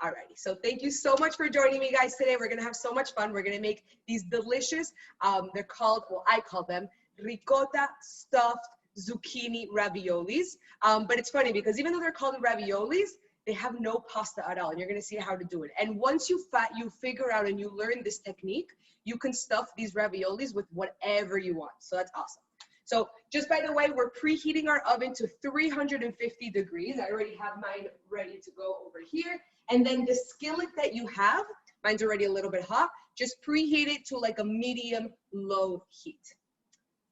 Alrighty, so thank you so much for joining me, guys, today. We're gonna have so much fun. We're gonna make these delicious, they're called, well, I call them ricotta stuffed zucchini raviolis. But it's funny because even though they're called raviolis, they have no pasta at all, and you're gonna see how to do it. And once you figure out and you learn this technique, you can stuff these raviolis with whatever you want. So that's awesome. So just by the way, we're preheating our oven to 350 degrees. I already have mine ready to go over here. And then the skillet that you have, mine's already a little bit hot, just preheat it to like a medium low heat.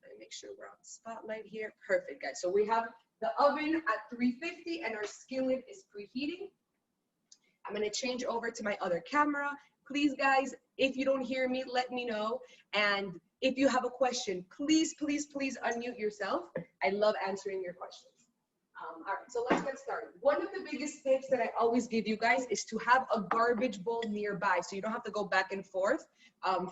Let me make sure we're on spotlight here. Perfect, guys. So we have the oven at 350 and our skillet is preheating. I'm gonna change over to my other camera. Please, guys, if you don't hear me, let me know. And if you have a question, please, please, please unmute yourself. I love answering your questions. All right, so let's get started. One of the biggest tips that I always give you guys is to have a garbage bowl nearby so you don't have to go back and forth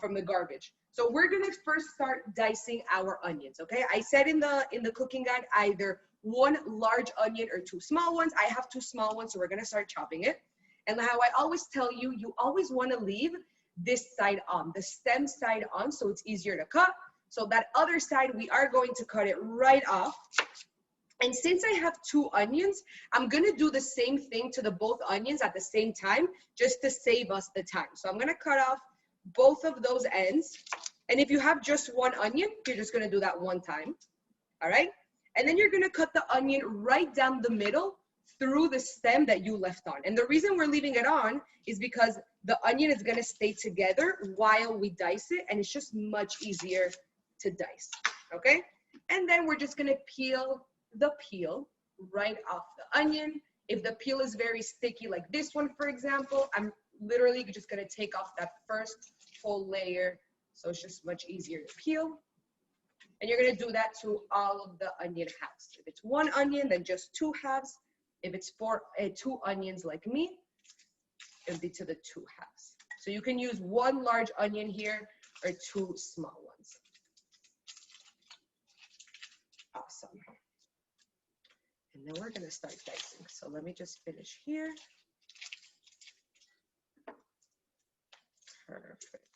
from the garbage. So we're gonna first start dicing our onions, okay? I said in the cooking guide, either one large onion or two small ones. I have two small ones, so we're gonna start chopping it. And how I always tell you, you always wanna leave this side on, the stem side on, so it's easier to cut. So that other side, we are going to cut it right off. And since I have two onions, I'm gonna do the same thing to the both onions at the same time, just to save us the time. So I'm gonna cut off both of those ends. And if you have just one onion, you're just gonna do that one time, all right? And then you're gonna cut the onion right down the middle through the stem that you left on. And the reason we're leaving it on is because the onion is gonna stay together while we dice it, and it's just much easier to dice, okay? And then we're just gonna peel the peel right off the onion. If the peel is very sticky like this one, for example, I'm literally just gonna take off that first full layer, so it's just much easier to peel. And you're gonna do that to all of the onion halves. If it's one onion, then just two halves. If it's two onions like me, it would be to the two halves. So you can use one large onion here or two small ones. Awesome. And then we're gonna start dicing. So let me just finish here. Perfect.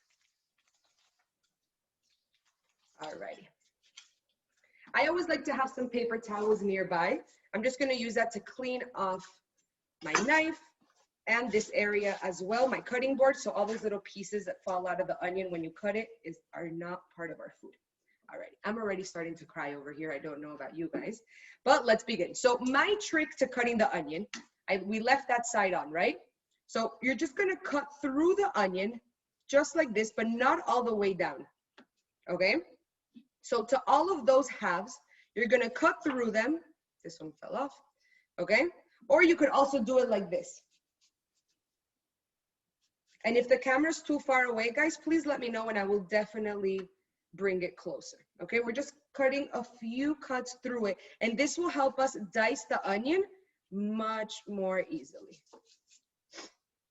Alrighty. I always like to have some paper towels nearby. I'm just gonna use that to clean off my knife and this area as well, my cutting board. So all those little pieces that fall out of the onion when you cut it are not part of our food. All right, I'm already starting to cry over here. I don't know about you guys, but let's begin. So my trick to cutting the onion, we left that side on, right? So you're just gonna cut through the onion just like this, but not all the way down, okay? So to all of those halves, you're gonna cut through them. This one fell off, okay? Or you could also do it like this. And if the camera's too far away, guys, please let me know and I will definitely bring it closer, okay? We're just cutting a few cuts through it, and this will help us dice the onion much more easily.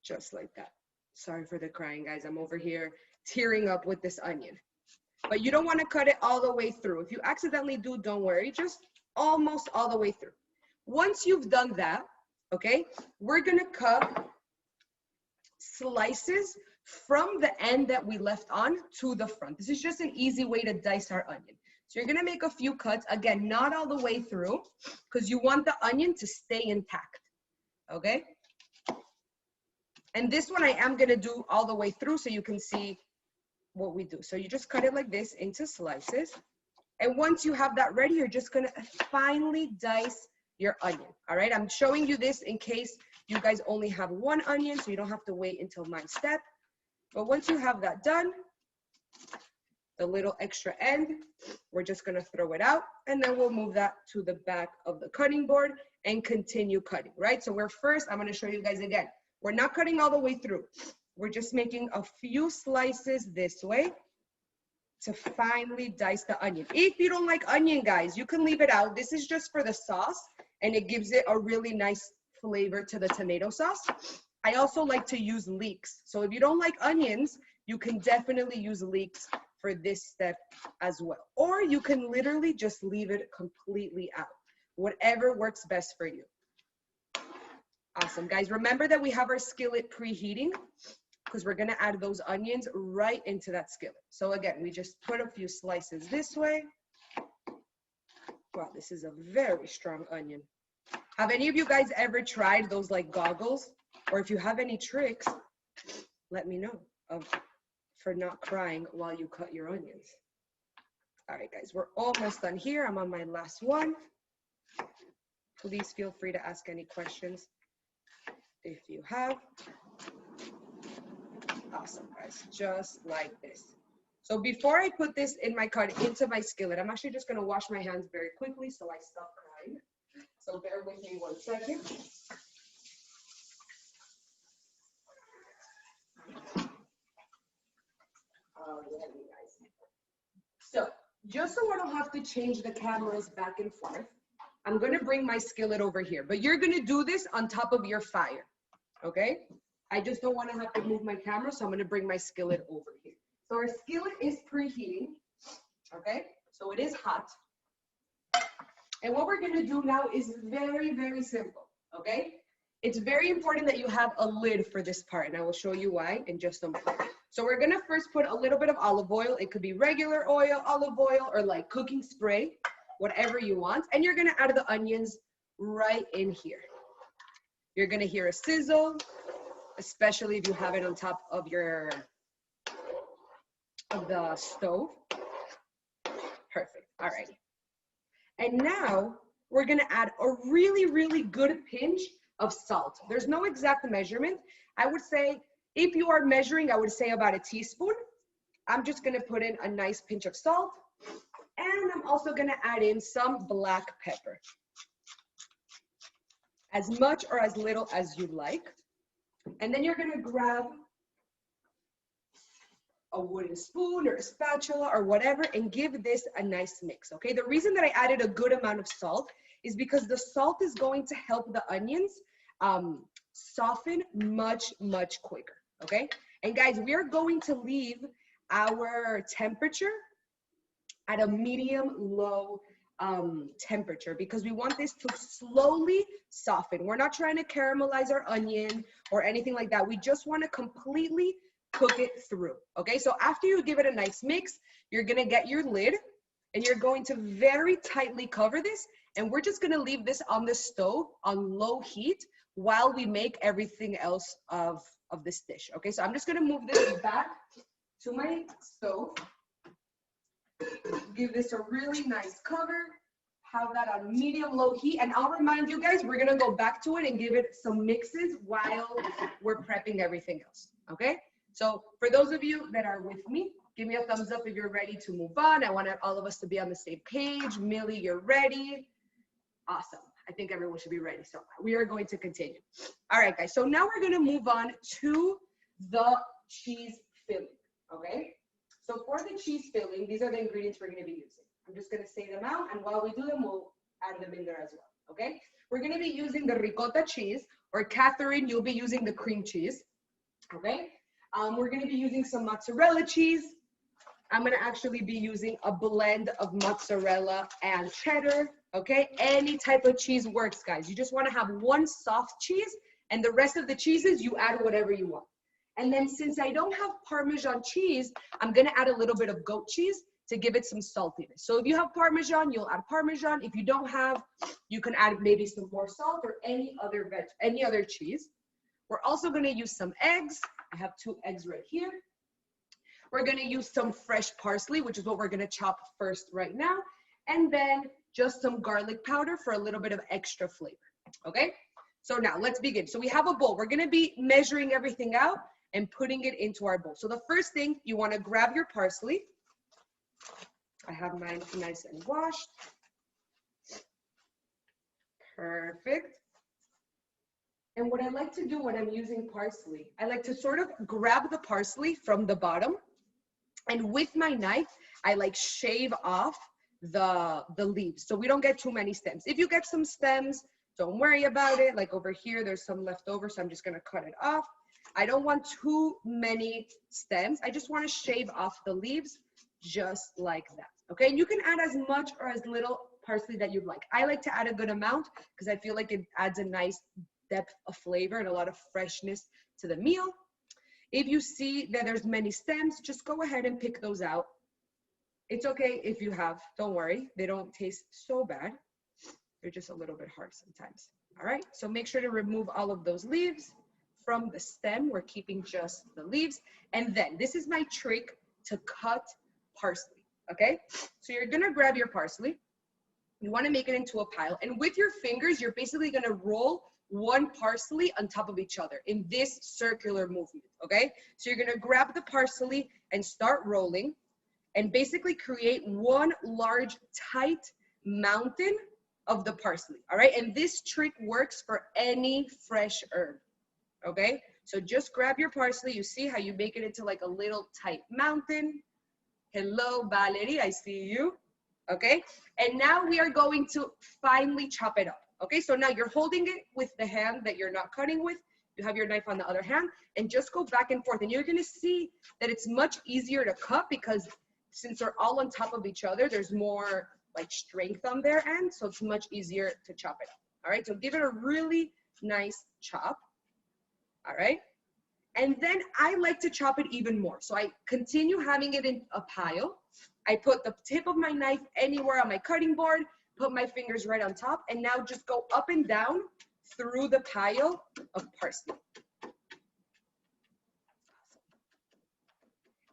Just like that. Sorry for the crying, guys. I'm over here tearing up with this onion. But you don't want to cut it all the way through. If you accidentally do, don't worry, just almost all the way through. Once you've done that, okay, we're gonna cut slices from the end that we left on to the front. This is just an easy way to dice our onion. So you're gonna make a few cuts, again, not all the way through, because you want the onion to stay intact, okay? And this one I am gonna do all the way through so you can see what we do. So you just cut it like this into slices. And once you have that ready, you're just gonna finely dice your onion, all right? I'm showing you this in case you guys only have one onion, so you don't have to wait until my step. But once you have that done, the little extra end, we're just gonna throw it out, and then we'll move that to the back of the cutting board and continue cutting, right? So I'm gonna show you guys again. We're not cutting all the way through. We're just making a few slices this way to finely dice the onion. If you don't like onion, guys, you can leave it out. This is just for the sauce, and it gives it a really nice flavor to the tomato sauce. I also like to use leeks. So if you don't like onions, you can definitely use leeks for this step as well. Or you can literally just leave it completely out. Whatever works best for you. Awesome, guys. Remember that we have our skillet preheating because we're gonna add those onions right into that skillet. So again, we just put a few slices this way. Wow, this is a very strong onion. Have any of you guys ever tried those like goggles? Or if you have any tricks, let me know for not crying while you cut your onions. All right, guys, we're almost done here. I'm on my last one. Please feel free to ask any questions if you have. Awesome, guys, just like this. So before I put this in my into my skillet, I'm actually just gonna wash my hands very quickly so I stop crying. So bear with me 1 second. So just so I don't have to change the cameras back and forth, I'm gonna bring my skillet over here, but you're gonna do this on top of your fire, okay? I just don't wanna have to move my camera, so I'm gonna bring my skillet over here. So our skillet is preheating, okay? So it is hot. And what we're gonna do now is very, very simple, okay? It's very important that you have a lid for this part, and I will show you why in just a moment. So we're gonna first put a little bit of olive oil. It could be regular oil, olive oil, or like cooking spray, whatever you want. And you're gonna add the onions right in here. You're gonna hear a sizzle, especially if you have it on top of the stove. Perfect, all right. And now we're gonna add a really, really good pinch of salt. There's no exact measurement. I would say, if you are measuring, I would say about a teaspoon. I'm just gonna put in a nice pinch of salt. And I'm also gonna add in some black pepper. As much or as little as you like. And then you're gonna grab a wooden spoon or a spatula or whatever and give this a nice mix, okay? The reason that I added a good amount of salt is because the salt is going to help the onions soften much, much quicker, okay? And guys, we are going to leave our temperature at a medium-low temperature because we want this to slowly soften. We're not trying to caramelize our onion or anything like that. We just want to completely cook it through, okay? So after you give it a nice mix, you're gonna get your lid and you're going to very tightly cover this, and we're just gonna leave this on the stove on low heat while we make everything else of this dish, okay? So I'm just gonna move this back to my stove, give this a really nice cover, have that on medium-low heat, and I'll remind you guys, we're gonna go back to it and give it some mixes while we're prepping everything else, okay? So for those of you that are with me, give me a thumbs up if you're ready to move on. I want all of us to be on the same page. Millie, you're ready. Awesome. I think everyone should be ready. So we are going to continue. All right, guys. So now we're going to move on to the cheese filling, okay? So for the cheese filling, these are the ingredients we're going to be using. I'm just going to say them out, and while we do them, we'll add them in there as well, okay? We're going to be using the ricotta cheese, or Catherine, you'll be using the cream cheese, okay? We're going to be using some mozzarella cheese. I'm going to actually be using a blend of mozzarella and cheddar, okay? Any type of cheese works, guys. You just want to have one soft cheese, and the rest of the cheeses, you add whatever you want. And then since I don't have Parmesan cheese, I'm going to add a little bit of goat cheese to give it some saltiness. So if you have Parmesan, you'll add Parmesan. If you don't have, you can add maybe some more salt or any other cheese. We're also going to use some eggs. I have 2 eggs right here. We're going to use some fresh parsley, which is what we're going to chop first right now. And then just some garlic powder for a little bit of extra flavor. Okay? So now let's begin. So we have a bowl. We're going to be measuring everything out and putting it into our bowl. So the first thing, you want to grab your parsley. I have mine nice and washed. Perfect. And what I like to do when I'm using parsley, I like to sort of grab the parsley from the bottom, and with my knife, I like shave off the leaves so we don't get too many stems. If you get some stems, don't worry about it. Like over here, there's some left over, so I'm just gonna cut it off. I don't want too many stems. I just wanna shave off the leaves just like that, okay? And you can add as much or as little parsley that you'd like. I like to add a good amount because I feel like it adds a nice depth of flavor and a lot of freshness to the meal. If you see that there's many stems, just go ahead and pick those out. It's okay if you have, don't worry, they don't taste so bad. They're just a little bit hard sometimes. All right, so make sure to remove all of those leaves from the stem. We're keeping just the leaves. And then this is my trick to cut parsley, okay? So you're gonna grab your parsley. You wanna make it into a pile. And with your fingers, you're basically gonna roll one parsley on top of each other in this circular movement, okay? So you're gonna grab the parsley and start rolling and basically create one large, tight mountain of the parsley, all right? And this trick works for any fresh herb, okay? So just grab your parsley. You see how you make it into like a little tight mountain. Hello, Valerie, I see you, okay? And now we are going to finely chop it up, okay? So now you're holding it with the hand that you're not cutting with. You have your knife on the other hand and just go back and forth. And you're gonna see that it's much easier to cut because since they're all on top of each other, there's more like strength on their end. So it's much easier to chop it up, all right? So give it a really nice chop, all right? And then I like to chop it even more. So I continue having it in a pile. I put the tip of my knife anywhere on my cutting board, put my fingers right on top, and now just go up and down through the pile of parsley.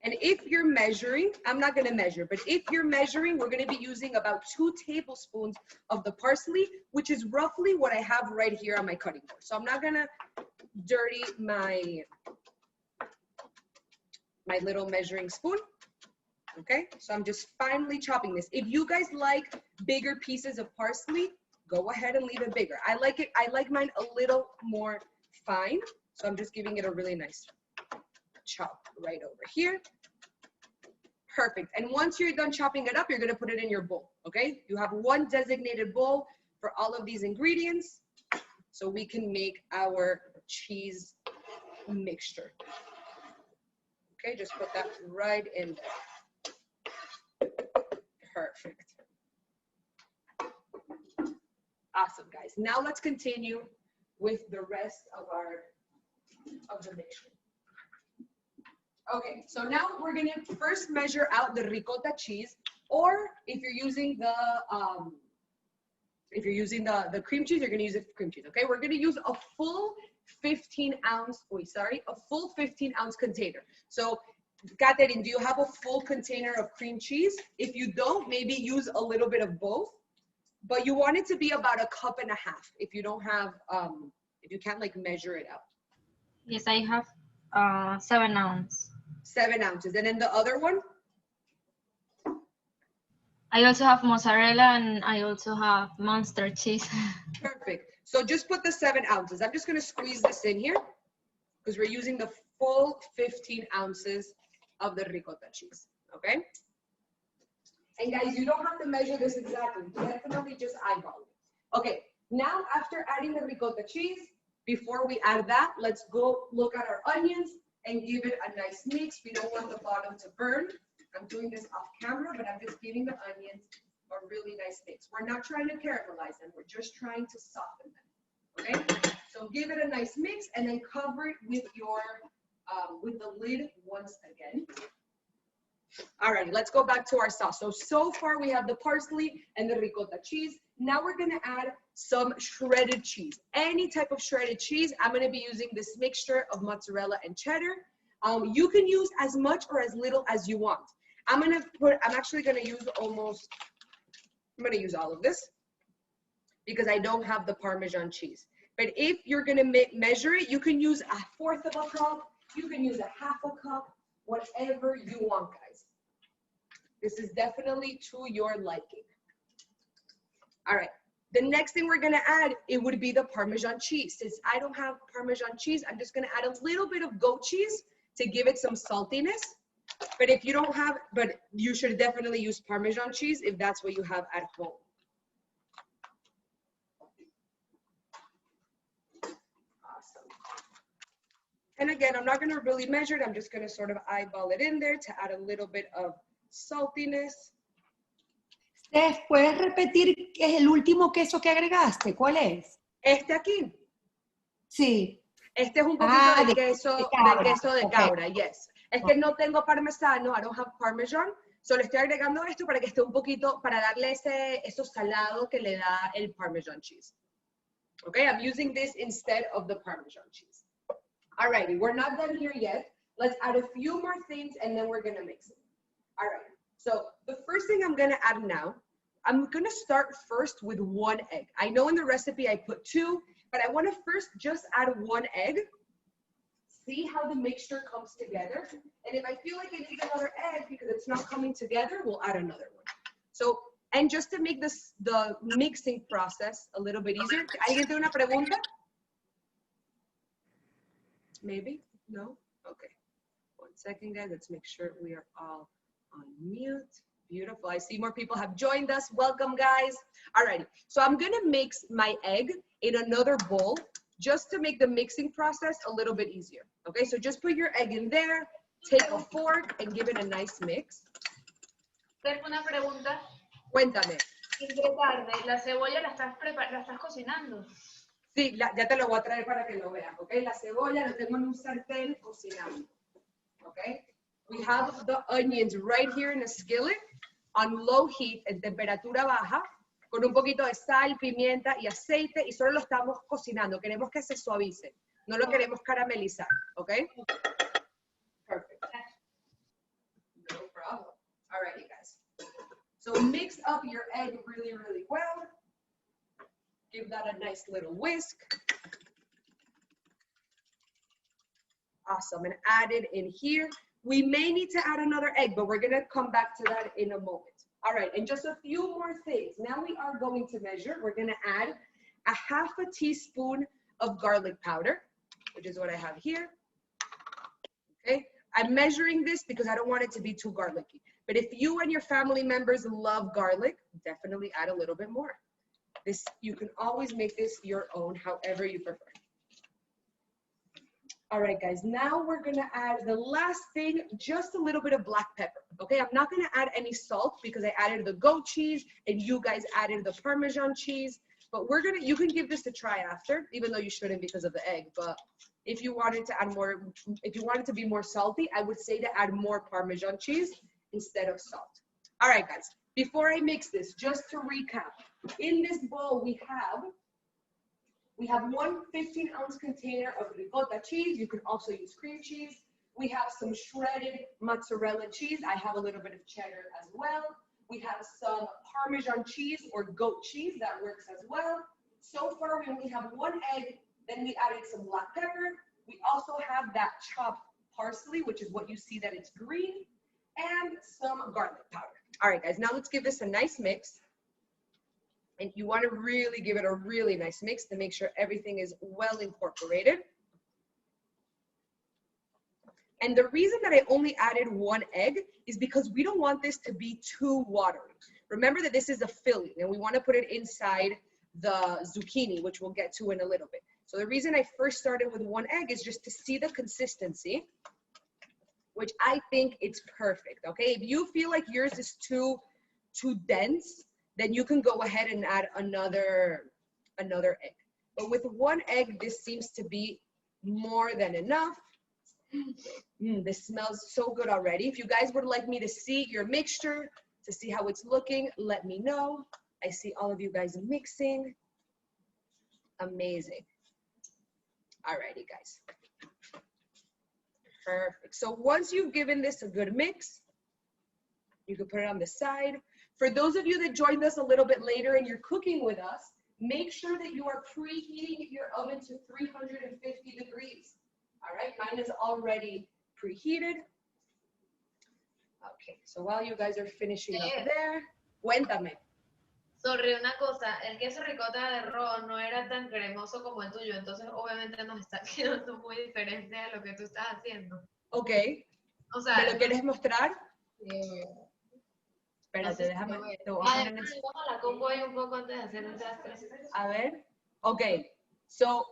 And if you're measuring, I'm not gonna measure, but if you're measuring, we're gonna be using about 2 tablespoons of the parsley, which is roughly what I have right here on my cutting board. So I'm not gonna dirty my little measuring spoon, okay? So I'm just finely chopping this. If you guys like bigger pieces of parsley, go ahead and leave it bigger. I like mine a little more fine, so I'm just giving it a really nice chop right over here. Perfect. And once you're done chopping it up, you're gonna put it in your bowl, okay? You have one designated bowl for all of these ingredients so we can make our cheese mixture. Okay, just put that right in there. Perfect. Awesome, guys. Now let's continue with the rest of the mixture. Okay, so now we're gonna first measure out the ricotta cheese, or if you're using the cream cheese, you're gonna use it for cream cheese. Okay, we're gonna use a full 15-ounce container. So, Catherine, do you have a full container of cream cheese? If you don't, maybe use a little bit of both, but you want it to be about 1.5 cups if you don't have, if you can't like measure it out. Yes, I have 7 ounces. 7 ounces. And then the other one? I also have mozzarella and I also have monster cheese. Perfect. So just put the 7 ounces. I'm just going to squeeze this in here because we're using the full 15 ounces of the ricotta cheese. Okay? And guys, you don't have to measure this exactly. Definitely just eyeball it. Okay. Now, after adding the ricotta cheese, before we add that, let's go look at our onions and give it a nice mix. We don't want the bottom to burn. I'm doing this off camera, but I'm just giving the onions a really nice mix. We're not trying to caramelize them. We're just trying to soften them, okay? So give it a nice mix and then cover it with your, with the lid once again. All right, let's go back to our sauce. So far we have the parsley and the ricotta cheese. Now we're gonna add some shredded cheese. Any type of shredded cheese. I'm gonna be using this mixture of mozzarella and cheddar. You can use as much or as little as you want. I'm actually gonna use I'm gonna use all of this because I don't have the Parmesan cheese. But if you're gonna measure it, you can use 1/4 cup, you can use 1/2 cup, whatever you want, guys. This is definitely to your liking. All right, the next thing we're gonna add, it would be the Parmesan cheese. Since I don't have Parmesan cheese, I'm just gonna add a little bit of goat cheese to give it some saltiness. But if you don't have, but you should definitely use Parmesan cheese if that's what you have at home. Awesome. And again, I'm not gonna really measure it. I'm just gonna sort of eyeball it in there to add a little bit of saltiness. Steph, ¿puedes repetir qué es el último queso que agregaste? ¿Cuál es? Este aquí. Sí. Este es un poquito de de queso de cabra, yes. Es que no tengo parmesano, I don't have parmesan, so le estoy agregando esto para que esté un poquito, para darle eso salado que le da el parmesan cheese. Okay, I'm using this instead of the parmesan cheese. Alrighty, we're not done here yet. Let's add a few more things and then we're gonna mix it. All right, so the first thing I'm gonna add now, I'm gonna start first with 1 egg. I know in the recipe I put 2, but I wanna first just add 1 egg, see how the mixture comes together. And if I feel like it needs another egg because it's not coming together, we'll add another one. So, and just to make the mixing process a little bit easier, ¿alguien tiene una pregunta? Maybe? No? Okay. 1 second, guys. Let's make sure we are all on mute. Beautiful. I see more people have joined us. Welcome, guys. Alrighty. So I'm going to mix my egg in another bowl just to make the mixing process a little bit easier. Okay, so just put your egg in there, take a fork, and give it a nice mix. Tengo una pregunta. Cuéntame. ¿La cebolla la estás cocinando? Sí, ya te lo voy a traer para que lo veas, ¿ok? La cebolla la tengo en un sartén cocinando, ¿ok? We have the onions right here in a skillet on low heat, en temperatura baja, con un poquito de sal, pimienta y aceite, y solo lo estamos cocinando. Queremos que se suavice, no lo queremos caramelizar, ¿ok? Perfect. No problem. All right, you guys. So mix up your egg really, really well. Give that a nice little whisk. Awesome, and add it in here. We may need to add another egg, but we're gonna come back to that in a moment. All right, and just a few more things. Now we are going to measure. We're gonna add a half a teaspoon of garlic powder, which is what I have here. Okay, I'm measuring this because I don't want it to be too garlicky. But if you and your family members love garlic, definitely add a little bit more. You can always make this your own, however you prefer. All right, guys, now we're gonna add the last thing, just a little bit of black pepper, okay? I'm not gonna add any salt because I added the goat cheese and you guys added the Parmesan cheese, but you can give this a try after, even though you shouldn't because of the egg, but if you wanted to add more, if you wanted to be more salty, I would say to add more Parmesan cheese instead of salt. All right, guys, before I mix this, just to recap, in this bowl we have 1 15-ounce container of ricotta cheese. You can also use cream cheese. We have some shredded mozzarella cheese. I have a little bit of cheddar as well. We have some Parmesan cheese or goat cheese. That works as well. So far, we only have 1 egg. Then we added some black pepper. We also have that chopped parsley, which is what you see that it's green, and some garlic powder. All right, guys, now let's give this a nice mix. And you want to really give it a really nice mix to make sure everything is well incorporated. And the reason that I only added 1 egg is because we don't want this to be too watery. Remember that this is a filling and we want to put it inside the zucchini, which we'll get to in a little bit. So the reason I first started with 1 egg is just to see the consistency, which I think it's perfect, okay? If you feel like yours is too dense, then you can go ahead and add another egg. But with 1 egg, this seems to be more than enough. This smells so good already. If you guys would like me to see your mixture, to see how it's looking, let me know. I see all of you guys mixing. Amazing. Alrighty, guys. Perfect. So once you've given this a good mix, you can put it on the side. For those of you that joined us a little bit later and you're cooking with us, make sure that you are preheating your oven to 350 degrees. All right, mine is already preheated. Okay, so while you guys are finishing up there, cuéntame. Sorry, una cosa, el queso ricota de arroz no era tan cremoso como el tuyo, entonces obviamente nos está quedando muy diferente a lo que tú estás haciendo. Ok. O sea, ¿me lo quieres mostrar? Espérate, no déjame. te voy a poner la combo ahí un poco antes de hacer un desastre. A ver. Ok. So,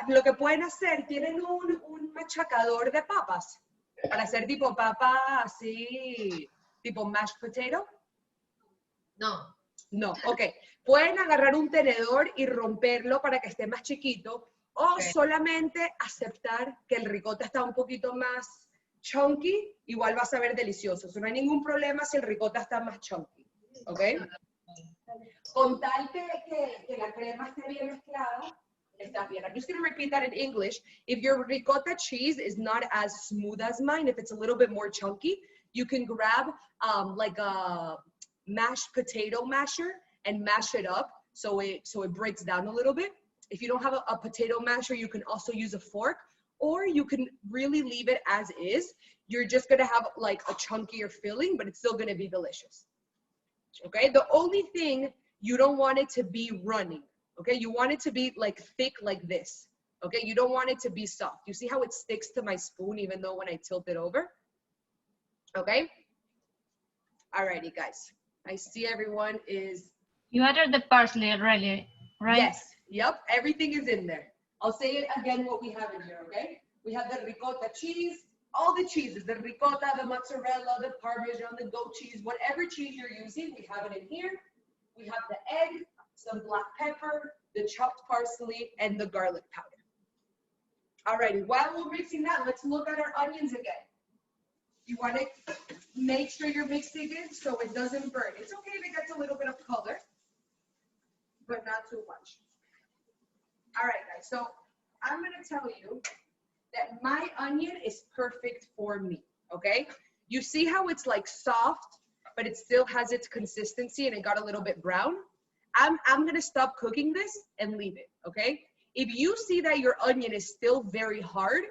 lo que pueden hacer, tienen un machacador de papas para hacer tipo papa así, tipo mashed potato. No. No, ok. Pueden agarrar un tenedor y romperlo para que esté más chiquito, O Okay. solamente aceptar que el ricota está un poquito más chunky, igual va a saber delicioso. So, no hay ningún problema si el ricota está más chunky, ¿ok? Con tal que la crema esté bien mezclada, está bien. I'm just going to repeat that in English. If your ricotta cheese is not as smooth as mine, if it's a little bit more chunky, you can grab like a mashed potato masher and mash it up so it breaks down a little bit. If you don't have a potato masher, you can also use a fork, or you can really leave it as is. You're just going to have like a chunkier filling, but it's still going to be delicious. Okay, the only thing, you don't want it to be running. Okay, you want it to be like thick like this. Okay, you don't want it to be soft. You see how it sticks to my spoon even though when I tilt it over? Okay, alrighty guys. I see everyone is... You added the parsley already, right? Yes, yep, everything is in there. I'll say it again what we have in here, okay? We have the ricotta cheese, all the cheeses, the ricotta, the mozzarella, the Parmesan, the goat cheese, whatever cheese you're using, we have it in here. We have the egg, some black pepper, the chopped parsley, and the garlic powder. Alrighty, while we're mixing that, let's look at our onions again. You want to make sure you're mixing it so it doesn't burn. It's okay if it gets a little bit of color, but not too much. All right, guys, so I'm going to tell you that my onion is perfect for me, okay? You see how it's like soft, but it still has its consistency and it got a little bit brown? I'm going to stop cooking this and leave it, okay? If you see that your onion is still very hard,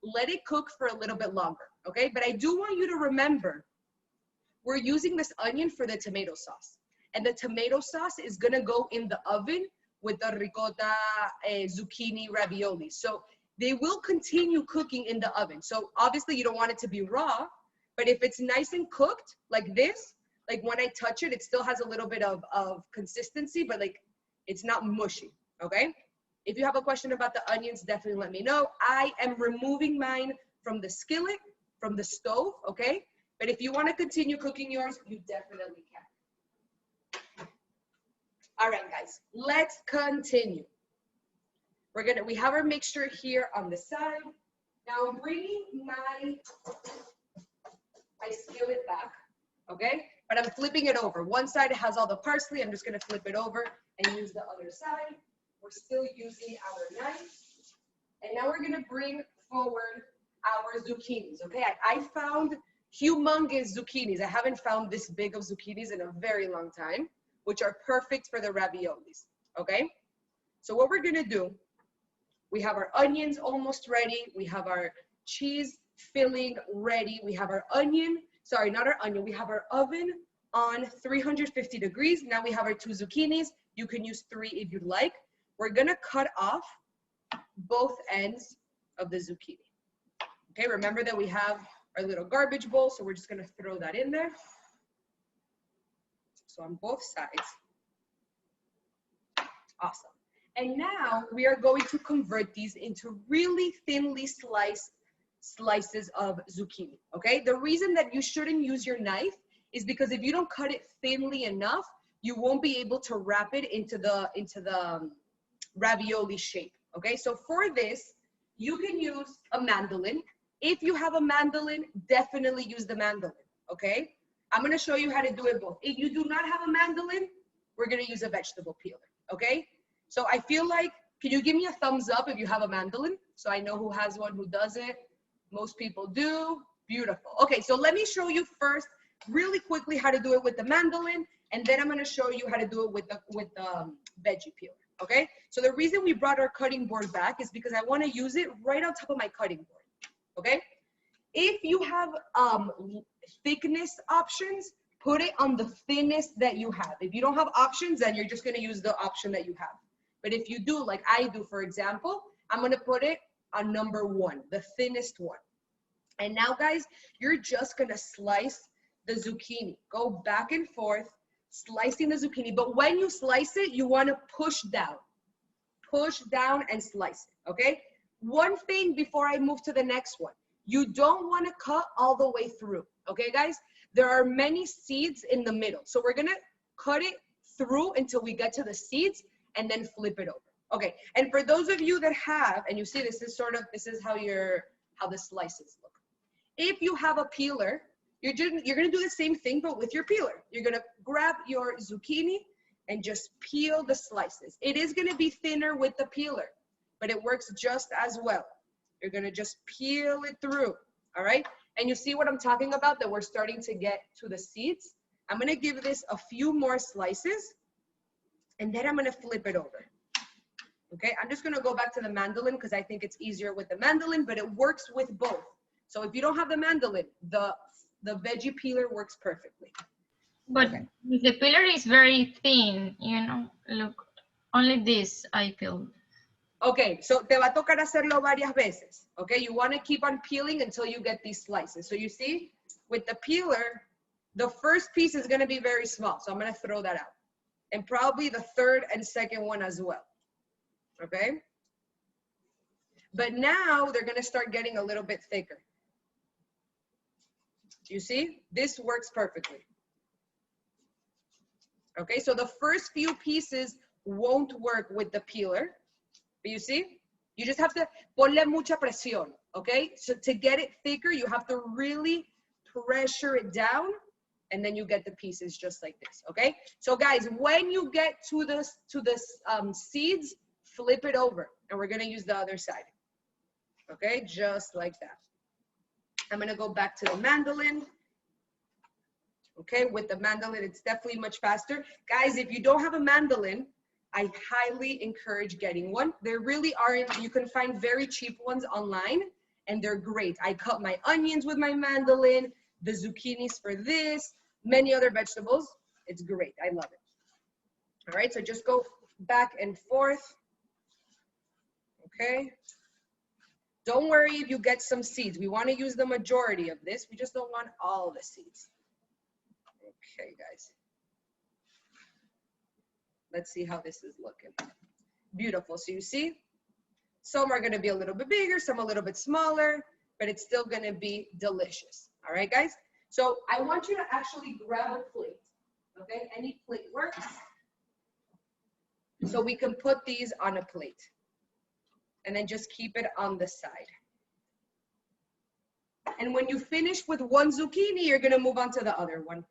let it cook for a little bit longer, okay? But I do want you to remember, we're using this onion for the tomato sauce. And the tomato sauce is going to go in the oven with the ricotta zucchini ravioli. So they will continue cooking in the oven. So obviously you don't want it to be raw, but if it's nice and cooked like this, like when I touch it, it still has a little bit of consistency, but like it's not mushy, okay? If you have a question about the onions, definitely let me know. I am removing mine from the skillet, from the stove, okay? But if you want to continue cooking yours, you definitely can. All right, guys, let's continue. We have our mixture here on the side. Now I'm bringing my skillet back, okay? But I'm flipping it over. One side it has all the parsley. I'm just gonna flip it over and use the other side. We're still using our knife. And now we're gonna bring forward our zucchinis, okay? I found humongous zucchinis. I haven't found this big of zucchinis in a very long time, which are perfect for the raviolis, okay? So what we're gonna do, we have our onions almost ready. We have our cheese filling ready. We have our onion, sorry, not our onion. We have our oven on 350 degrees. Now we have our 2 zucchinis. You can use 3 if you'd like. We're gonna cut off both ends of the zucchini. Okay, remember that we have our little garbage bowl, so we're just gonna throw that in there. So on both sides. Awesome. And now we are going to convert these into really thinly sliced slices of zucchini, okay? The reason that you shouldn't use your knife is because if you don't cut it thinly enough, you won't be able to wrap it into the ravioli shape, okay? So for this, you can use a mandolin. If you have a mandolin, definitely use the mandolin, okay? I'm gonna show you how to do it both. If you do not have a mandolin, we're gonna use a vegetable peeler, okay? So I feel like, can you give me a thumbs up if you have a mandolin? So I know who has one, who doesn't. Most people do. Beautiful. Okay, so let me show you first, really quickly, how to do it with the mandolin, and then I'm gonna show you how to do it with the veggie peeler, okay? So the reason we brought our cutting board back is because I wanna use it right on top of my cutting board, okay? If you have thickness options, put it on the thinnest that you have. If you don't have options, then you're just gonna use the option that you have. But if you do, like I do, for example, I'm gonna put it on number 1, the thinnest one. And now, guys, you're just gonna slice the zucchini. Go back and forth, slicing the zucchini. But when you slice it, you wanna push down and slice it, okay? One thing before I move to the next one, you don't wanna cut all the way through, okay, guys? There are many seeds in the middle. So we're gonna cut it through until we get to the seeds and then flip it over, Okay, and for those of you that have, and you see this is how the slices look. If you have a peeler, you're gonna do the same thing, but with your peeler. You're gonna grab your zucchini and just peel the slices. It is gonna be thinner with the peeler, but it works just as well. You're gonna just peel it through, all right? And you see what I'm talking about, that we're starting to get to the seeds. I'm gonna give this a few more slices, and then I'm gonna flip it over. Okay, I'm just gonna go back to the mandolin because I think it's easier with the mandolin, but it works with both. So if you don't have the mandolin, the veggie peeler works perfectly. But okay. the peeler is very thin, you know. Look, only this I feel. Okay, so te va a tocar hacerlo varias veces. Okay, you want to keep on peeling until you get these slices. So you see, with the peeler, the first piece is gonna be very small. So I'm gonna throw that out. And probably the third and second one as well. Okay? But now they're gonna start getting a little bit thicker. You see? This works perfectly. Okay, so the first few pieces won't work with the peeler. But you see? You just have to ponle mucha presión, okay? So to get it thicker, you have to really pressure it down, and then you get the pieces just like this, okay? So guys, when you get to this seeds, flip it over, and we're gonna use the other side, okay? Just like that. I'm gonna go back to the mandolin. Okay, with the mandolin, it's definitely much faster. Guys, if you don't have a mandolin, I highly encourage getting one. There really aren't, you can find very cheap ones online, and they're great. I cut my onions with my mandolin, the zucchinis for this, many other vegetables. It's great, I love it. All right, so just go back and forth, okay? Don't worry if you get some seeds. We wanna use the majority of this. We just don't want all the seeds. Okay, guys. Let's see how this is looking. Beautiful. So you see, some are going to be a little bit bigger, some a little bit smaller, but it's still going to be delicious. All right, guys? So I want you to actually grab a plate. Okay, any plate works. So we can put these on a plate. And then just keep it on the side. And when you finish with one zucchini, you're going to move on to the other one.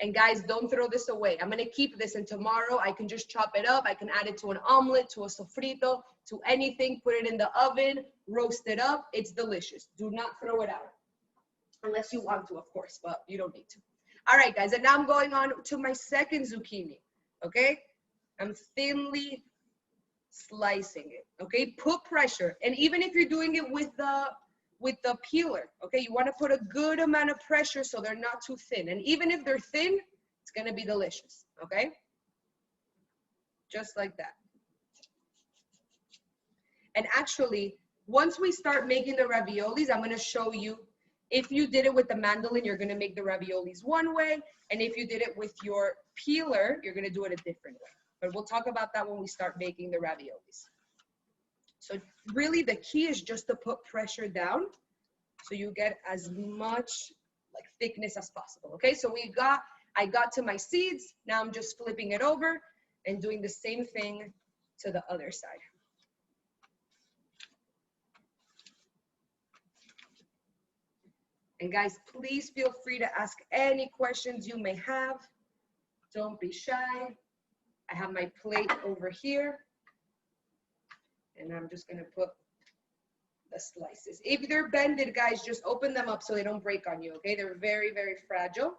And guys, don't throw this away. I'm gonna keep this, and tomorrow I can just chop it up. I can add it to an omelet, to a sofrito, to anything, put it in the oven, roast it up. It's delicious. Do not throw it out. Unless you want to, of course, but you don't need to. All right, guys, and now I'm going on to my second zucchini, okay? I'm thinly slicing it, okay? Put pressure, and even if you're doing it with the peeler, okay, you want to put a good amount of pressure so they're not too thin. And even if they're thin, it's going to be delicious, okay? Just like that. And actually, once we start making the raviolis, I'm going to show you, if you did it with the mandolin, you're going to make the raviolis one way, and if you did it with your peeler, you're going to do it a different way. But we'll talk about that when we start making the raviolis. So really the key is just to put pressure down so you get as much like thickness as possible. Okay, so I got to my seeds. Now I'm just flipping it over and doing the same thing to the other side. And guys, please feel free to ask any questions you may have. Don't be shy. I have my plate over here. And I'm just gonna put the slices. If they're bended, guys, just open them up so they don't break on you, okay? They're very, very fragile.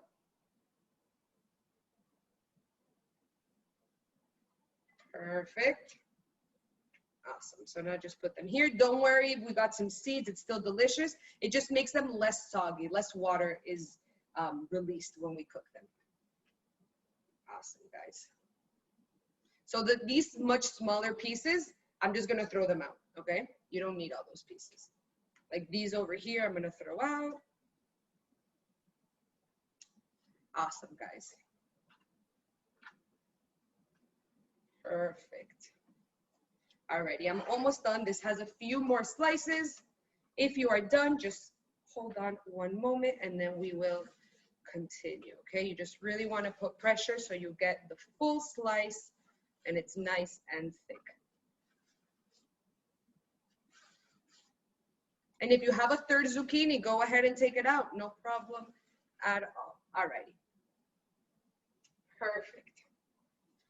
Perfect. Awesome. So now just put them here. Don't worry if we got some seeds, it's still delicious. It just makes them less soggy. Less water is released when we cook them. Awesome, guys. So these much smaller pieces, I'm just gonna throw them out, okay? You don't need all those pieces. Like these over here, I'm gonna throw out. Awesome, guys. Perfect. Alrighty, I'm almost done. This has a few more slices. If you are done, just hold on one moment and then we will continue, okay? You just really wanna put pressure so you get the full slice and it's nice and thick. And if you have a third zucchini, go ahead and take it out. No problem at all. Alrighty. Perfect.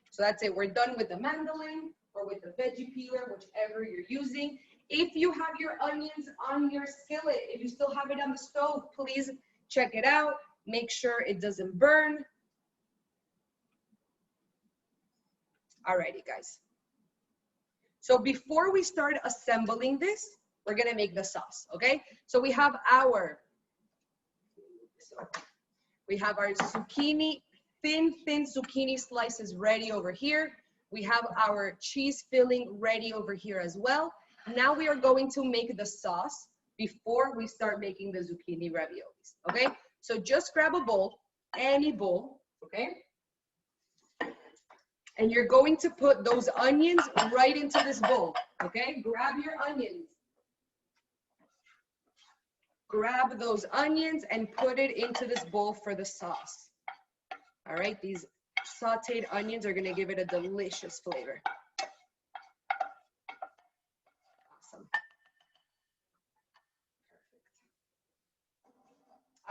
So that's it. We're done with the mandolin or with the veggie peeler, whichever you're using. If you have your onions on your skillet, if you still have it on the stove, please check it out. Make sure it doesn't burn. Alrighty, guys. So before we start assembling this, we're gonna make the sauce, okay? So we have our zucchini, thin zucchini slices ready over here. We have our cheese filling ready over here as well. Now we are going to make the sauce before we start making the zucchini raviolis, okay? So just grab a bowl, any bowl, okay? And you're going to put those onions right into this bowl, okay? Grab your onions. Grab those onions and put it into this bowl for the sauce. All right, these sauteed onions are gonna give it a delicious flavor. Awesome.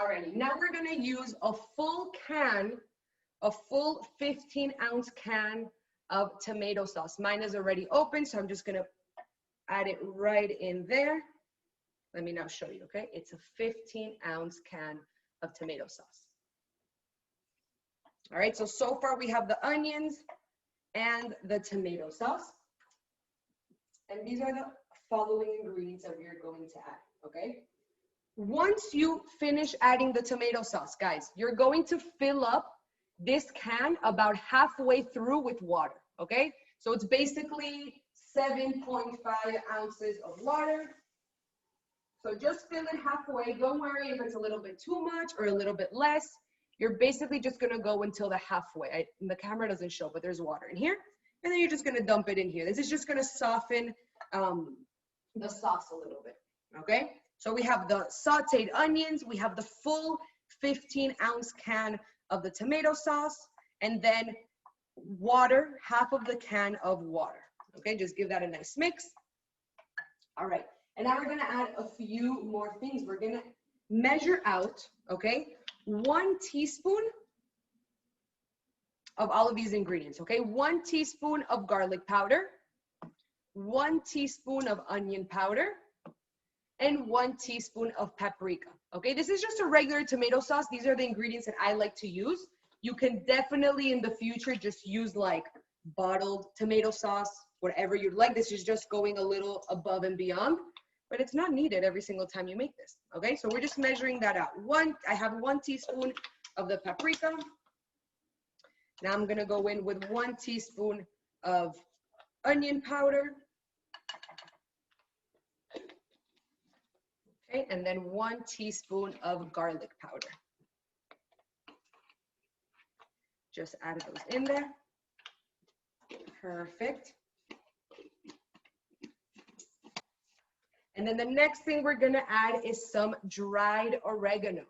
Perfect. Alrighty, now we're gonna use a full 15-ounce can of tomato sauce. Mine is already open, so I'm just gonna add it right in there. Let me now show you, okay? It's a 15-ounce can of tomato sauce. All right, so far we have the onions and the tomato sauce. And these are the following ingredients that we are going to add, okay? Once you finish adding the tomato sauce, guys, you're going to fill up this can about halfway through with water, okay? So it's basically 7.5 ounces of water. So just fill it halfway. Don't worry if it's a little bit too much or a little bit less. You're basically just gonna go until the halfway. The camera doesn't show, but there's water in here. And then you're just gonna dump it in here. This is just gonna soften the sauce a little bit, okay? So we have the sauteed onions, we have the full 15-ounce can of the tomato sauce, and then water, half of the can of water, okay? Just give that a nice mix. All right, and now we're gonna add a few more things. We're gonna measure out, okay, 1 teaspoon of all of these ingredients, okay? 1 teaspoon of garlic powder, 1 teaspoon of onion powder, and 1 teaspoon of paprika, okay? This is just a regular tomato sauce. These are the ingredients that I like to use. You can definitely in the future just use like bottled tomato sauce, whatever you'd like. This is just going a little above and beyond, but it's not needed every single time you make this, okay? So we're just measuring that out. I have 1 teaspoon of the paprika. Now I'm gonna go in with 1 teaspoon of onion powder. Okay, and then 1 teaspoon of garlic powder. Just add those in there. Perfect. And then the next thing we're gonna add is some dried oregano.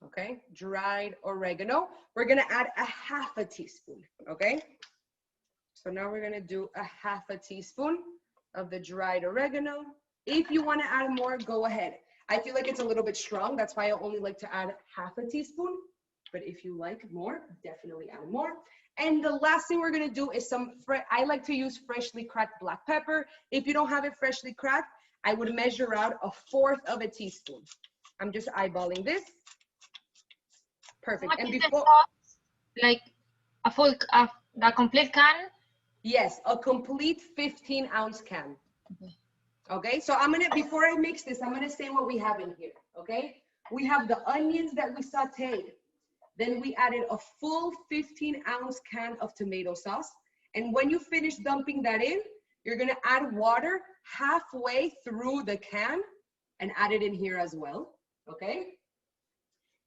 Okay, dried oregano. We're gonna add a half a teaspoon, okay? So now we're gonna do a half a teaspoon of the dried oregano. If you wanna add more, go ahead. I feel like it's a little bit strong. That's why I only like to add half a teaspoon. But if you like more, definitely add more. And the last thing we're gonna do is I like to use freshly cracked black pepper. If you don't have it freshly cracked, I would measure out 1/4 of a teaspoon. I'm just eyeballing this. Perfect. What And is before, the sauce? Like a complete can? yes, a complete 15-ounce can. Okay, so before I mix this, I'm gonna say what we have in here, okay? We have the onions that we sauteed. Then we added a full 15-ounce can of tomato sauce. And when you finish dumping that in, you're gonna add water halfway through the can and add it in here as well, okay?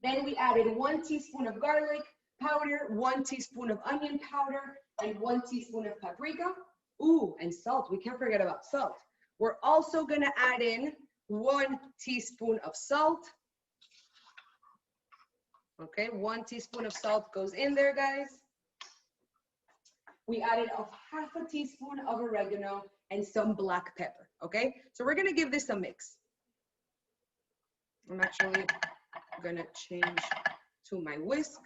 Then we added 1 teaspoon of garlic powder, 1 teaspoon of onion powder, and 1 teaspoon of paprika. Ooh, and salt, we can't forget about salt. We're also gonna add in 1 teaspoon of salt. Okay, 1 teaspoon of salt goes in there, guys. We added half a teaspoon of oregano and some black pepper, okay? So we're gonna give this a mix. I'm actually gonna change to my whisk.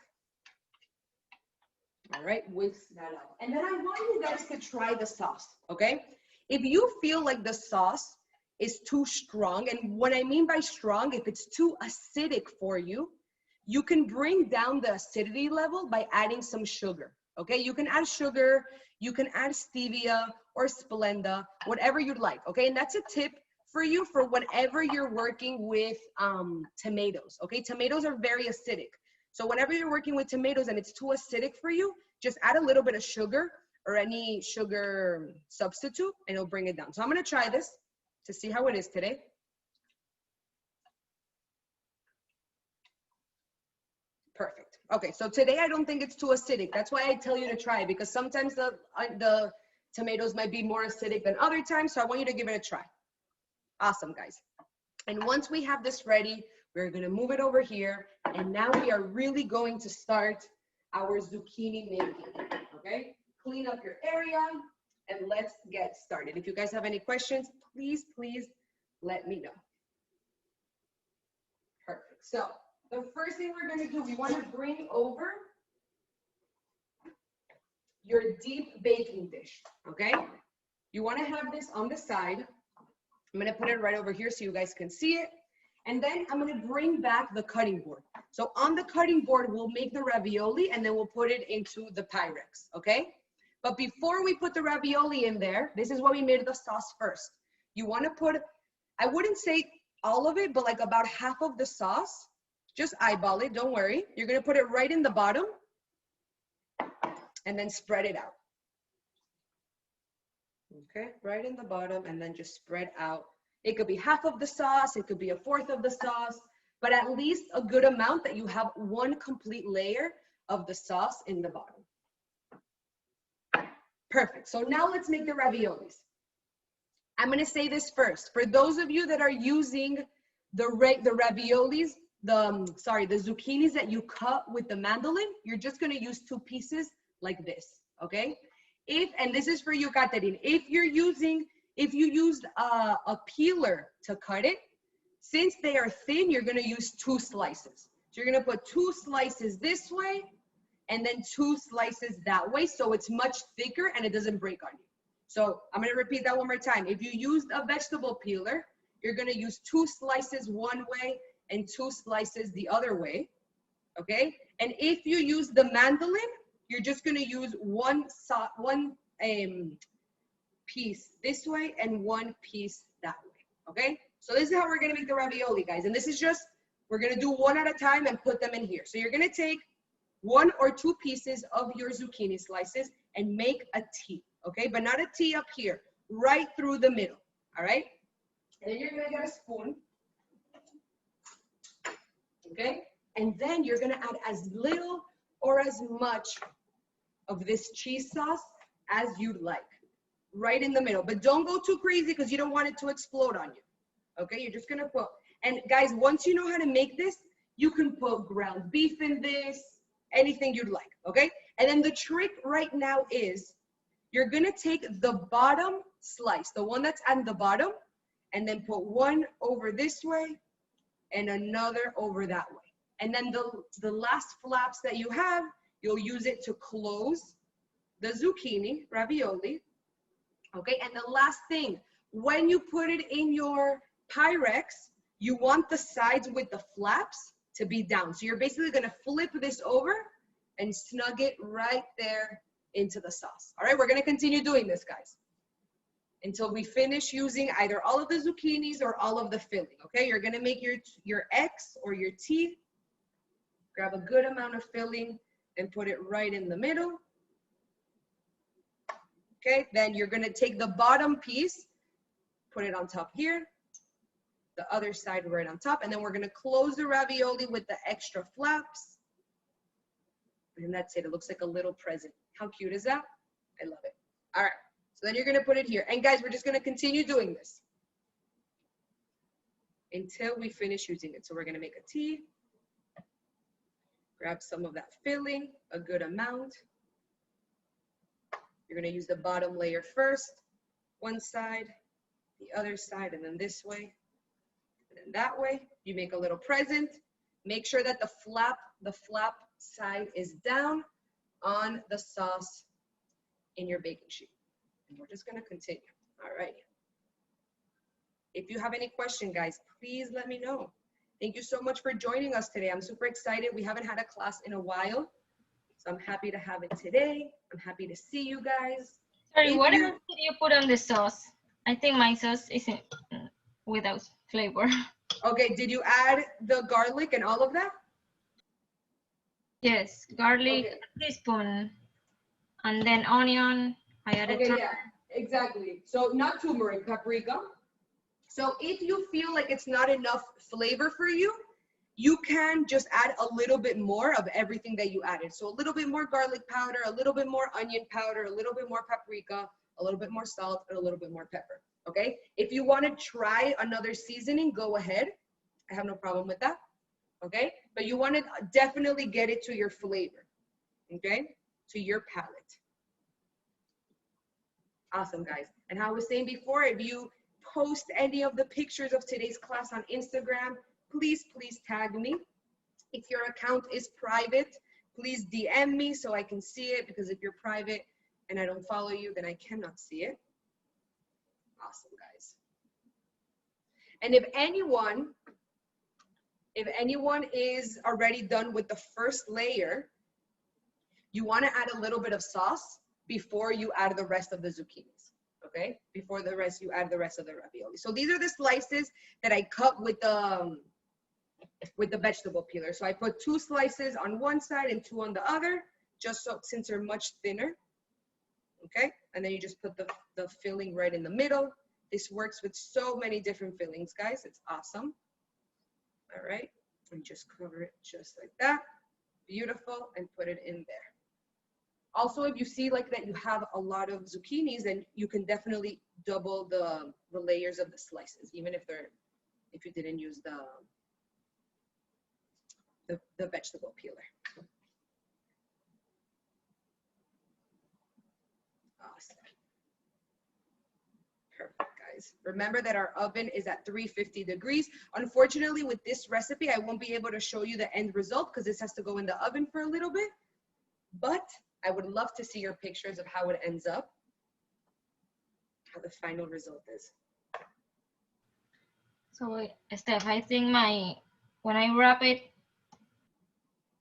All right, whisk that up. And then I want you guys to try the sauce, okay? If you feel like the sauce is too strong, and what I mean by strong, if it's too acidic for you, you can bring down the acidity level by adding some sugar, okay? You can add sugar, you can add stevia or Splenda, whatever you'd like, okay? And that's a tip for you for whenever you're working with tomatoes, okay? Tomatoes are very acidic. So whenever you're working with tomatoes and it's too acidic for you, just add a little bit of sugar or any sugar substitute and it'll bring it down. So I'm gonna try this to see how it is today. Perfect. Okay, so today I don't think it's too acidic. That's why I tell you to try it, because sometimes the tomatoes might be more acidic than other times. So I want you to give it a try. Awesome, guys. And once we have this ready, we're gonna move it over here. And now we are really going to start our zucchini making, okay? Clean up your area and let's get started. If you guys have any questions, please let me know. Perfect. So the first thing we're gonna do, we wanna bring over your deep baking dish, okay? You wanna have this on the side. I'm gonna put it right over here so you guys can see it. And then I'm gonna bring back the cutting board. So on the cutting board, we'll make the ravioli and then we'll put it into the Pyrex, okay? But before we put the ravioli in there, this is why we made the sauce first. You wanna put, I wouldn't say all of it, but like about half of the sauce. Just eyeball it, don't worry. You're gonna put it right in the bottom and then spread it out. Okay, right in the bottom and then just spread out. It could be half of the sauce, it could be a fourth of the sauce, but at least a good amount that you have one complete layer of the sauce in the bottom. Perfect, so now let's make the raviolis. I'm gonna say this first. For those of you that are using the raviolis, the zucchinis that you cut with the mandolin, you're just gonna use 2 pieces like this, okay? And this is for you, Catherine, if you used a peeler to cut it, since they are thin, you're gonna use 2 slices. So you're gonna put 2 slices this way and then 2 slices that way, so it's much thicker and it doesn't break on you. So I'm gonna repeat that one more time. If you used a vegetable peeler, you're gonna use 2 slices one way and 2 slices the other way, okay? And if you use the mandolin, you're just gonna use one piece this way and 1 piece that way, okay? So this is how we're gonna make the ravioli, guys. And this is just, we're gonna do one at a time and put them in here. So you're gonna take 1 or 2 pieces of your zucchini slices and make a T, okay? But not a T up here, right through the middle, all right? And then you're gonna get a spoon, okay? And then you're gonna add as little or as much of this cheese sauce as you'd like, right in the middle. But don't go too crazy because you don't want it to explode on you, okay? You're just gonna put, and guys, once you know how to make this, you can put ground beef in this, anything you'd like, okay? And then the trick right now is you're gonna take the bottom slice, the one that's at the bottom, and then put one over this way and another over that way. And then the last flaps that you have, you'll use it to close the zucchini ravioli, okay? And the last thing, when you put it in your Pyrex, you want the sides with the flaps to be down. So you're basically gonna flip this over and snug it right there into the sauce. All right, we're gonna continue doing this, guys, until we finish using either all of the zucchinis or all of the filling, okay? You're gonna make your X or your T, grab a good amount of filling and put it right in the middle. Okay, then you're gonna take the bottom piece, put it on top here, the other side right on top, and then we're gonna close the ravioli with the extra flaps. And that's it, it looks like a little present. How cute is that? I love it. All right, so then you're gonna put it here. And guys, we're just gonna continue doing this until we finish using it. So we're gonna make a T, grab some of that filling, a good amount. You're gonna use the bottom layer first, one side, the other side, and then this way, and then that way. You make a little present. Make sure that the flap side is down on the sauce in your baking sheet. And we're just gonna continue, all right. If you have any question, guys, please let me know. Thank you so much for joining us today. I'm super excited. We haven't had a class in a while, so I'm happy to have it today. I'm happy to see you guys. Sorry, what else did you put on the sauce? I think my sauce isn't without flavor. Okay, did you add the garlic and all of that? Yes, garlic, Okay. a teaspoon, and then onion. I added. Okay, yeah, exactly. So not turmeric, paprika. So if you feel like it's not enough flavor for you, you can just add a little bit more of everything that you added. So a little bit more garlic powder, a little bit more onion powder, a little bit more paprika, a little bit more salt, and a little bit more pepper, okay? If you want to try another seasoning, go ahead. I have no problem with that, okay? But you want to definitely get it to your flavor, okay? To your palate. Awesome, guys. And how I was saying before, if you post any of the pictures of today's class on Instagram, please tag me. If your account is private, please DM me so I can see it, because if you're private and I don't follow you, then I cannot see it. Awesome, guys. And if anyone is already done with the first layer, you want to add a little bit of sauce before you add the rest of the zucchinis, okay? Before you add the rest of the ravioli. So these are the slices that I cut with the vegetable peeler. So I put 2 slices on one side and 2 on the other, just so, since they're much thinner, okay? And then you just put the filling right in the middle. This works with so many different fillings, guys. It's awesome. All right, and just cover it just like that. Beautiful, and put it in there. Also, if you see like that you have a lot of zucchinis, then you can definitely double the layers of the slices, even if you didn't use the vegetable peeler. Awesome. Perfect, guys. Remember that our oven is at 350 degrees. Unfortunately, with this recipe, I won't be able to show you the end result because this has to go in the oven for a little bit, but I would love to see your pictures of how it ends up, how the final result is. So, Steph, I think when I wrap it,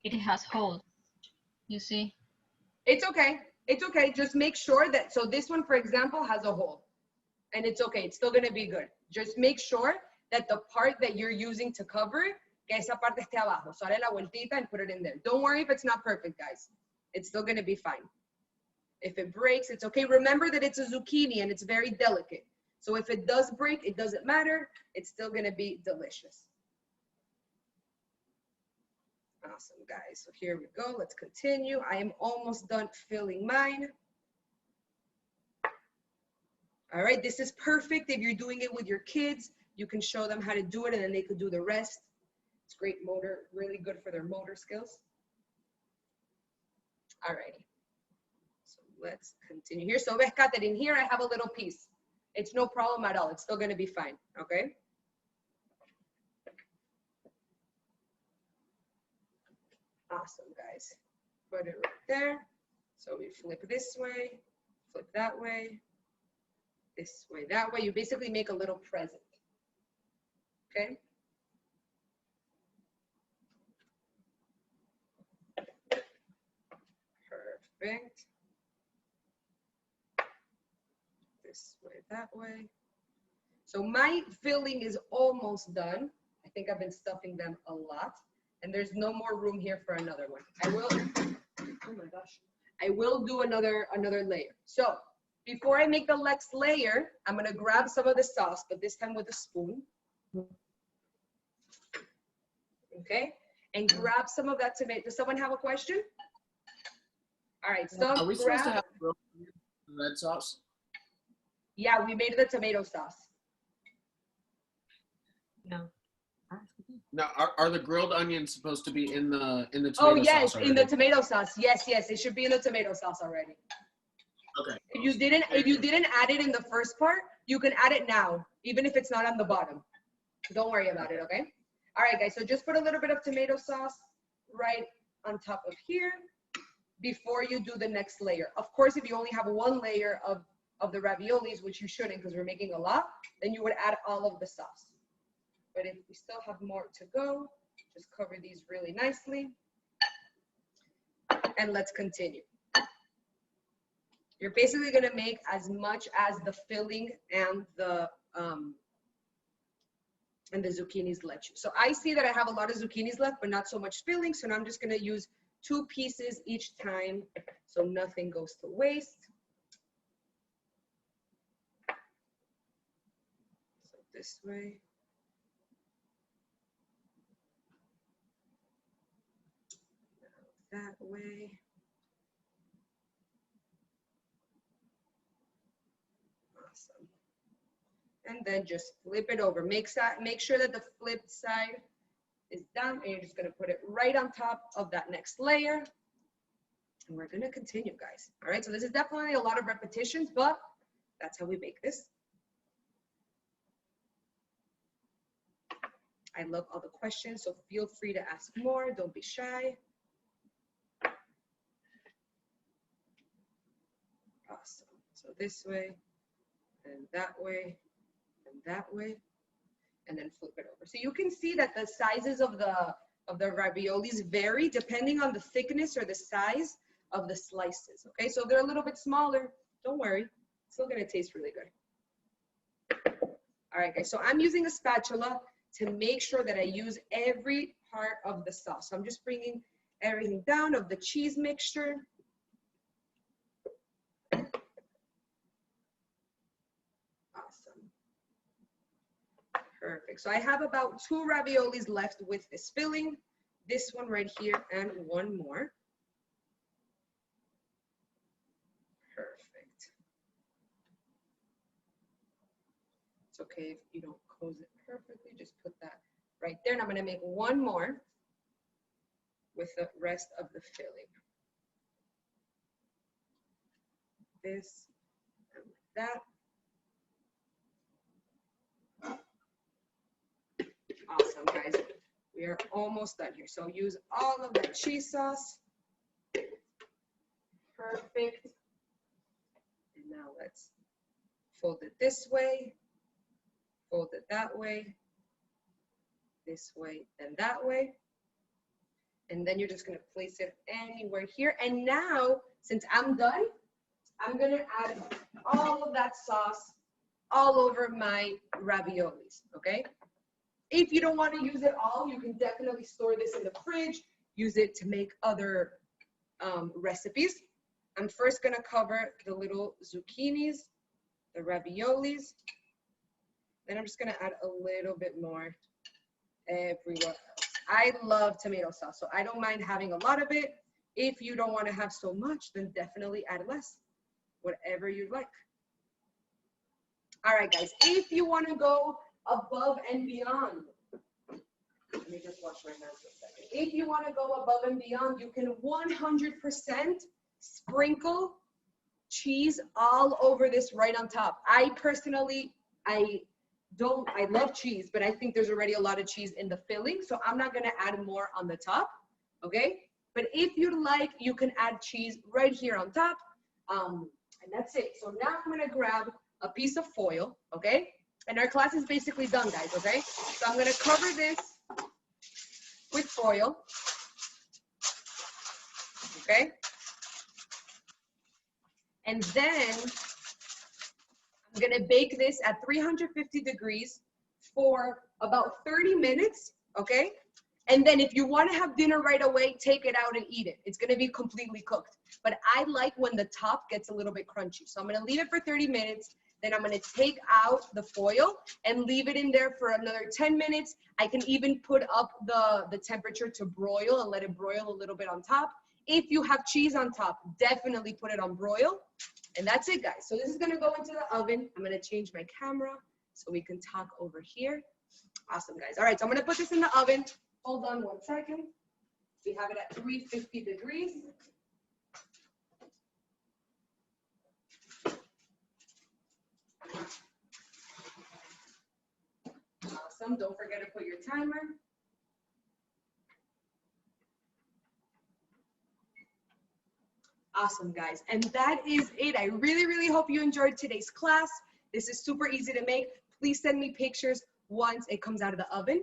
it has holes. You see? It's okay. It's okay. Just make sure that, so this one, for example, has a hole. And it's okay. It's still going to be good. Just make sure that the part that you're using to cover it, que esa parte esté abajo. So dale la vueltita and put it in there. Don't worry if it's not perfect, guys. It's still going to be fine. If it breaks, it's okay. Remember that it's a zucchini and it's very delicate. So if it does break, it doesn't matter. It's still going to be delicious. Awesome, guys. So here we go. Let's continue. I am almost done filling mine. All right, this is perfect. If you're doing it with your kids, you can show them how to do it and then they could do the rest. It's great motor, really good for their motor skills. All righty. So let's continue here. So ves, Katherine, here I have a little piece. It's no problem at all. It's still going to be fine, okay? Awesome, guys. Put it right there. So we flip this way, flip that way, this way, that way. You basically make a little present, okay? Perfect. This way, that way. So my filling is almost done. I think I've been stuffing them a lot. And there's no more room here for another one. I will, oh my gosh. I will do another layer. So before I make the next layer, I'm gonna grab some of the sauce, but this time with a spoon. Okay, and grab some of that tomato. Does someone have a question? All right, so are we supposed to have red sauce? Yeah, we made the tomato sauce. No. Now, are the grilled onions supposed to be in the tomato Oh yes, sauce already? in the tomato sauce. Yes, yes, it should be in the tomato sauce already. Okay. If you didn't add it in the first part, you can add it now, even if it's not on the bottom. Don't worry about it, okay? All right, guys, so just put a little bit of tomato sauce right on top of here before you do the next layer. Of course, if you only have one layer of the raviolis, which you shouldn't because we're making a lot, then you would add all of the sauce. But if we still have more to go, just cover these really nicely. And let's continue. You're basically gonna make as much as the filling and the zucchinis let you. So I see that I have a lot of zucchinis left, but not so much filling. So now I'm just gonna use 2 pieces each time, so nothing goes to waste. So this way. That way. Awesome. And then just flip it over. Make sure that the flipped side is down, and you're just gonna put it right on top of that next layer. And we're gonna continue, guys. All right, so this is definitely a lot of repetitions, but that's how we bake this. I love all the questions, so feel free to ask more. Don't be shy. Awesome. So this way, and that way, and that way, and then flip it over. So you can see that the sizes of the raviolis vary depending on the thickness or the size of the slices. Okay, so if they're a little bit smaller, don't worry, it's still gonna taste really good. All right, guys, so I'm using a spatula to make sure that I use every part of the sauce. So I'm just bringing everything down of the cheese mixture. Awesome. Perfect. So I have about 2 raviolis left with this filling. This one right here and one more. Perfect. It's okay if you don't close it perfectly, just put that right there. And I'm going to make one more with the rest of the filling. This and that. Awesome, guys. We are almost done here. So use all of that cheese sauce. Perfect. And now let's fold it this way, fold it that way, this way, and that way. And then you're just gonna place it anywhere here. And now, since I'm done, I'm gonna add all of that sauce all over my raviolis, okay? If you don't want to use it all, you can definitely store this in the fridge, use it to make other recipes. I'm first gonna cover the little zucchinis, the raviolis. Then I'm just gonna add a little bit more everywhere else. I love tomato sauce, so I don't mind having a lot of it. If you don't want to have so much, then definitely add less, whatever you like. All right, guys, if you want to go above and beyond, let me just wash my hands for a second. If you want to go above and beyond, you can 100% sprinkle cheese all over this right on top. I personally, I love cheese, but I think there's already a lot of cheese in the filling, so I'm not gonna add more on the top, okay? But if you'd like, you can add cheese right here on top, and that's it. So now I'm gonna grab a piece of foil, okay? And our class is basically done, guys, okay? So I'm gonna cover this with foil, okay? And then I'm gonna bake this at 350 degrees for about 30 minutes, okay? And then if you wanna have dinner right away, take it out and eat it. It's gonna be completely cooked. But I like when the top gets a little bit crunchy. So I'm gonna leave it for 30 minutes. Then I'm gonna take out the foil and leave it in there for another 10 minutes. I can even put up the temperature to broil and let it broil a little bit on top. If you have cheese on top, definitely put it on broil. And that's it, guys. So this is gonna go into the oven. I'm gonna change my camera so we can talk over here. Awesome, guys. All right, so I'm gonna put this in the oven. Hold on 1 second. We have it at 350 degrees. Awesome. Don't forget to put your timer. Awesome, guys. And that is it. I really, really hope you enjoyed today's class. This is super easy to make. Please send me pictures once it comes out of the oven.